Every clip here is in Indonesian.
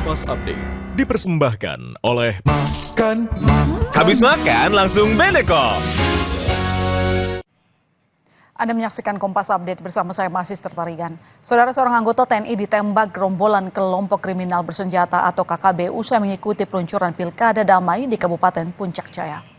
Kompas Update dipersembahkan oleh Makan. Habis makan langsung Beneko. Anda menyaksikan Kompas Update bersama saya Sister Tarigan. Saudara, seorang anggota TNI ditembak gerombolan kelompok kriminal bersenjata atau KKB usai mengikuti peluncuran pilkada damai di Kabupaten Puncak Jaya.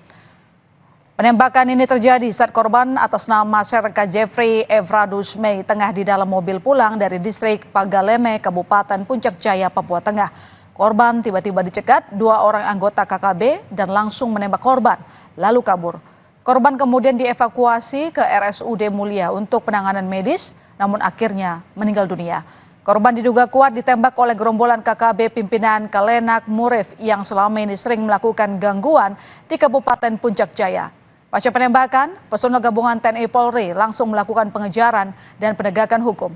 Penembakan ini terjadi saat korban atas nama Serka Jeffrey Evradus Mei tengah di dalam mobil pulang dari distrik Pagaleme, Kabupaten Puncak Jaya, Papua Tengah. Korban tiba-tiba dicegat dua orang anggota KKB dan langsung menembak korban, lalu kabur. Korban kemudian dievakuasi ke RSUD Mulia untuk penanganan medis, namun akhirnya meninggal dunia. Korban diduga kuat ditembak oleh gerombolan KKB pimpinan Kalenak Murif yang selama ini sering melakukan gangguan di Kabupaten Puncak Jaya. Pasca penembakan, personel gabungan TNI Polri langsung melakukan pengejaran dan penegakan hukum.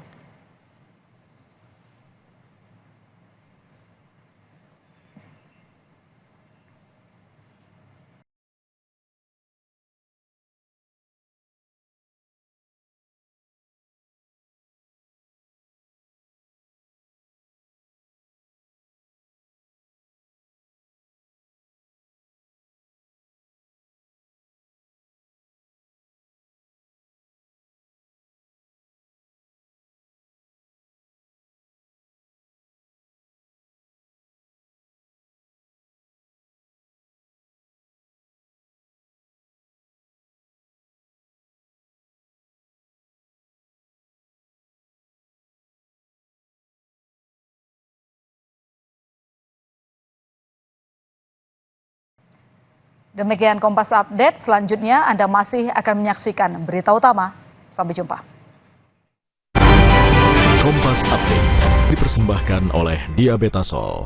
Demikian Kompas Update, selanjutnya Anda masih akan menyaksikan berita utama. Sampai jumpa. Kompas Update dipersembahkan oleh Diabetasol.